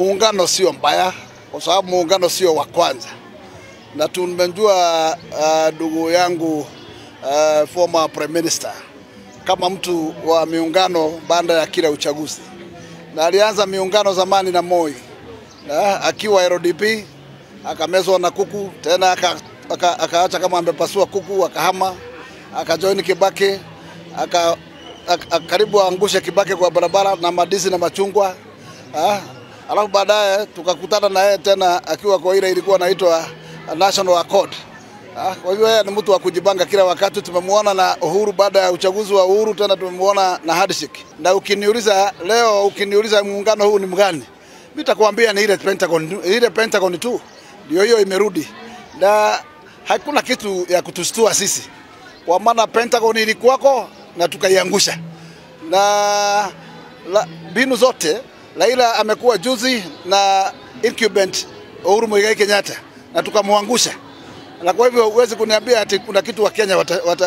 muungano sio mbaya, kwa sababu muungano sio wa kwanza. Na tumejua ndugu yangu former prime minister kama mtu wa miungano baada ya kila uchaguzi. Na alianza miungano zamani na Moi. Na akiwa LDP akamezwa na kuku, tena akaacha kama amepasua kuku, akahama, akajoin Kibaki, karibu angushe Kibaki kwa barabara na madisi na machungwa. Alafu baadaye tukakutana na yeye tena akiwa kwa ile ilikuwa inaitwa National Accord. Kwa hivyo yeye ni mtu wa kujipanga kila wakati. Tumemuona na Uhuru baada ya uchaguzi wa Uhuru, tena tumemuona na Handshake. Na ukiniuliza leo, ukiniuliza muungano huu ni mgani, nitakwambia ni ile Pentagon tu. Ndio hiyo imerudi. Na hakuna kitu ya kutustua sisi. Kwa maana Pentagon ilikuwako na tukaiangusha. Na binu zote Raila amekuwa juzi na incumbent Uhuru Muigai Kenyatta na tukamwangusha. Na kwa hivyo huwezi kuniambia ati kuna kitu wa Kenya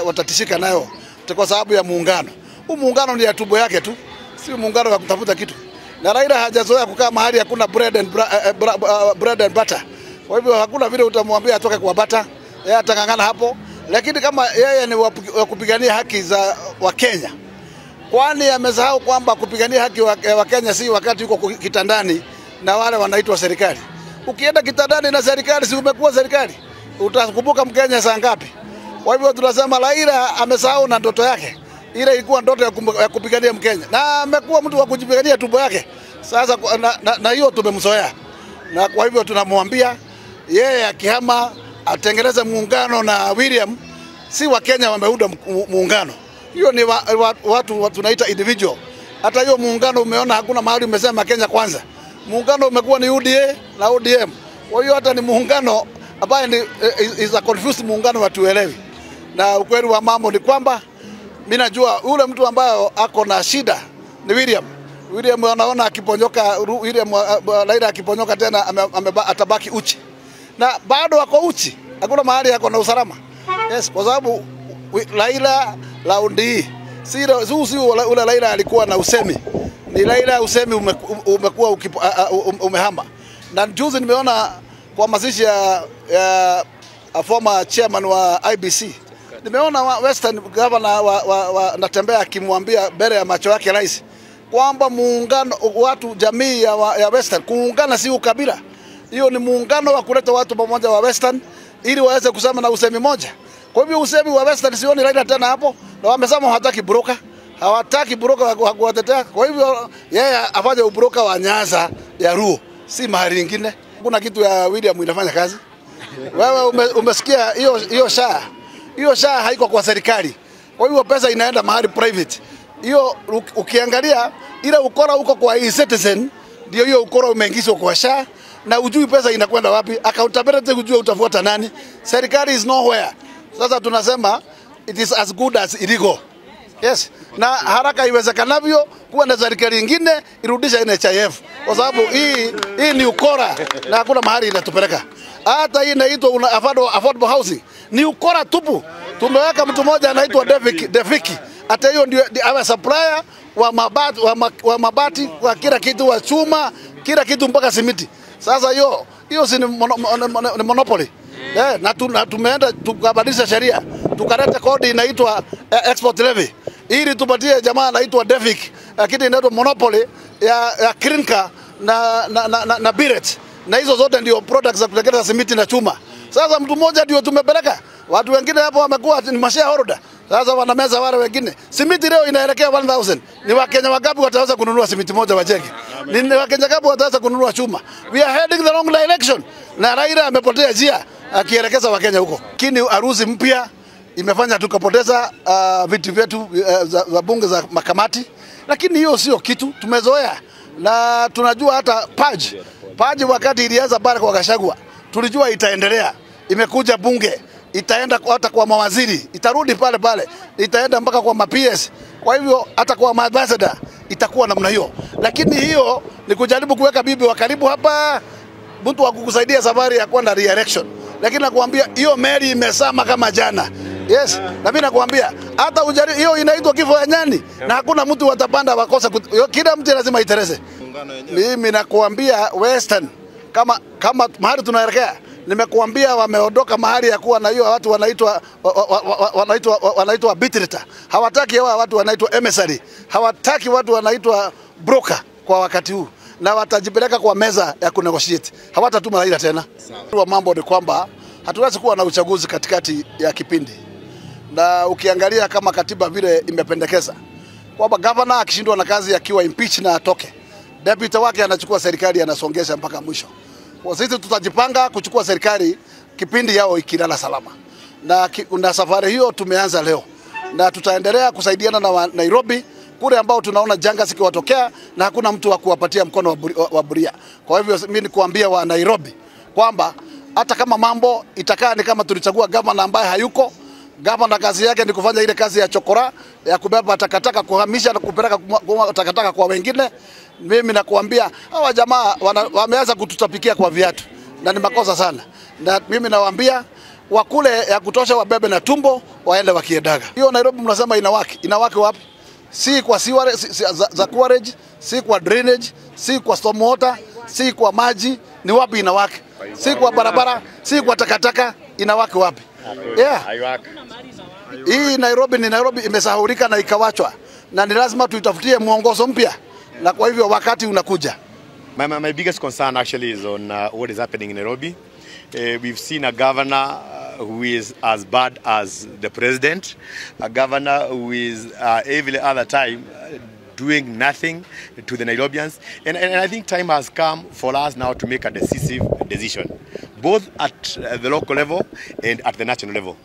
watatishika nayo kwa sababu ya muungano. Huu muungano ni ya tumbo yake tu, si muungano wa kutafuta kitu. Na Raila hajazoea kukaa mahali hakuna bread and butter. Kwa hivyo hakuna vile utamwambia atoke kwa butter, yeye atangangana hapo. Lakini kama yeye ni wa kupigania haki za Wakenya, kwani amesahau kwamba kupigania haki wa Kenya si wakati yuko kitandani na wale wanaitwa serikali. Ukienda kitandani na serikali, si umekuwa serikali? Utakumbuka Mkenya saa ngapi? Kwa hivyo tunasema Raila amesahau na ndoto yake. Ile ilikuwa ndoto ya kupigania Mkenya. Na amekuwa mtu wa kujipigania tumbo yake. Sasa na hiyo tumemzoea. Na kwa hivyo tunamwambia yeye akihama atengeneze muungano na William, si wa Kenya wameunda muungano. Hiyo ni watu tunaita individual. Hata hiyo muungano umeona hakuna mahali umesema Kenya kwanza. Muungano umekuwa ni UDA na ODM. Kwa hiyo hata ni muungano ambaye ni is a confused muungano watuelewi. Na ukweli wa mambo ni kwamba mimi najua ule mtu ambaye ako na shida ni William. William anaona akiponyoka, Raila akiponyoka tena atabaki uchi. Na bado ako uchi. Hakuna mahali yako na usalama. Yes, kwa sababu Raila laundi si ule Raila alikuwa na usemi. Ni Raila usemi umekuwa umehama. Na juzi nimeona kwa mazishi ya former chairman wa IBC. Nimeona Western governor natembea akimwambia mbele ya macho yake rais kwamba muungano watu jamii ya Western kuungana si ukabila. Hiyo ni muungano wa kuleta watu pamoja wa Western ili waweze kusema na usemi moja. Kwa hivyo usemi wa Western sioni Raila tena hapo, na wamesema hawataki broker. Hawataki broker wa kuwatetea. Kwa hivyo yeye afanye ubroker wa Nyanza ya Ruo, si mahali nyingine. Kuna kitu ya William inafanya kazi. Wewe umesikia hiyo SHA haiko kwa serikali. Kwa hivyo pesa inaenda mahali private. Hiyo ukiangalia ile ukora huko kwa e-citizen, ndio hiyo ukora umeingizwa kwa SHA na ujui pesa inakwenda wapi. Accountability hujui utafuata nani. Serikali is nowhere. Sasa tunasema it is as good as illegal. Yes. Na haraka iwezekanavyo kuwa na serikali nyingine irudisha NHIF. Kwa sababu hii ni ukora na hakuna mahali inatupeleka. Hata hii inaitwa affordable housing. Ni ukora tupu. Tumeweka mtu mmoja anaitwa Deviki. Hata hiyo ndio awe supplier wa mabati wa kila kitu, wa chuma, kila kitu mpaka simiti. Sasa hiyo si ni monopoly. Na tumeenda tukabadilisha sheria. Tukaleta kodi inaitwa export levy. Ili tupatie jamaa anaitwa Devik, kitu inaitwa monopoly ya Krinka na Biret. Na hizo zote ndio products za kutengeneza simiti na chuma. Sasa mtu mmoja ndio tumepeleka. Watu wengine hapo wamekuwa ni shareholder. Sasa wanameza wale wengine. Simiti leo inaelekea 1000. Ni Wakenya wangapi wataweza kununua simiti moja wajenge? Ni Wakenya wangapi wataweza kununua chuma? We are heading the wrong direction. Na Raila amepotea njia akielekeza Wakenya huko. Lakini harusi mpya imefanya tukapoteza vitu vyetu za bunge za makamati. Lakini hiyo sio kitu tumezoea. Na tunajua hata Purge wakati ilianza pale kwa Gachagua, tulijua itaendelea. Imekuja bunge, itaenda hata kwa mawaziri, itarudi pale, itaenda mpaka kwa ma-PS. Kwa hivyo hata kwa ambassador itakuwa namna hiyo. Lakini hiyo ni kujaribu kuweka bibi wa karibu hapa, mtu wa kukusaidia safari ya kwenda re-election. Lakini nakwambia hiyo meli imesama kama jana. Yes, na mimi nakwambia hata hiyo inaitwa kifo ya nyani na hakuna mtu watapanda wakosa, kila mtu lazima itereze. Mimi nakuambia Western kama mahali tunaelekea, nimekuambia wameondoka mahali ya kuwa na hiyo watu wanaitwa bitrita. Hawataki hawa watu wanaitwa emissary. Hawataki watu wanaitwa broker kwa wakati huu, na watajipeleka kwa meza ya kunegotiate. Hawatatuma Raila tena. Kwa mambo ni kwamba hatuwezi kuwa na uchaguzi katikati ya kipindi. Na ukiangalia kama katiba vile imependekeza kwamba governor akishindwa na kazi akiwa impeach na atoke, deputy wake anachukua serikali anasongesha mpaka mwisho. Kwa sisi tutajipanga kuchukua serikali kipindi yao ikilala salama. Na safari hiyo tumeanza leo. Na tutaendelea kusaidiana na Nairobi kule ambao tunaona janga zikiwatokea na hakuna mtu wa kuwapatia mkono wa buria. Kwa hivyo mimi nikuambia wa Nairobi kwamba hata kama mambo itakaa ni kama tulichagua governor ambaye hayuko, governor kazi yake ni kufanya ile kazi ya chokora ya kubeba takataka, kuhamisha na kupeleka takataka kwa wengine. Mimi nakuambia hawa jamaa wameanza kututapikia kwa viatu na ni makosa sana. Na mimi nawaambia wakule ya kutosha, wabebe na tumbo waende wakiedaga. Hiyo Nairobi mnasema inawaki wapi? Si kwa sewerage za sewerage, si kwa drainage, si kwa storm water, si kwa maji, ni wapi inawaki? Si kwa barabara, si kwa takataka, inawaki wapi? Yeah. Hii Nairobi imesahurika na ikawachwa, na ni lazima tuitafutie mwongozo mpya, na kwa hivyo wakati unakuja. My biggest concern actually is on what is happening in Nairobi. We've seen a governor who is as bad as the president, a governor who is every other time doing nothing to the Nairobians. And I think time has come for us now to make a decisive decision, both at the local level and at the national level.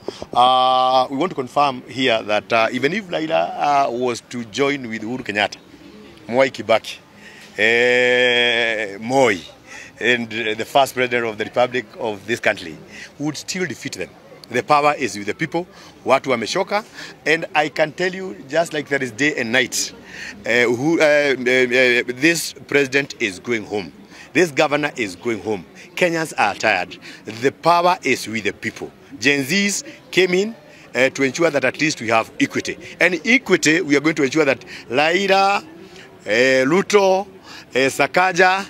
We want to confirm here that even if Raila was to join with Uhuru Kenyatta, Mwai Kibaki, Moi, and the first president of the Republic of this country, would still defeat them. The power is with the people. Watu wameshoka, and I can tell you, just like there is day and night, this president is going home. This governor is going home. Kenyans are tired. The power is with the people. Gen Zs came in to ensure that at least we have equity. And equity, we are going to ensure that Raila, Ruto, Sakaja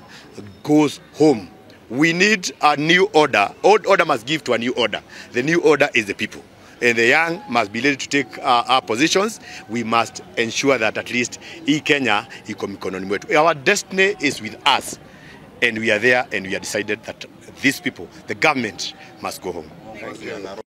goes home. We need a new order. Old order must give to a new order. The new order is the people. And the young must be ready to take our positions. We must ensure that at least Kenya iko mikononi mwetu. Our destiny is with us. And we are there, and we have decided that these people, the government, must go home. Thank you.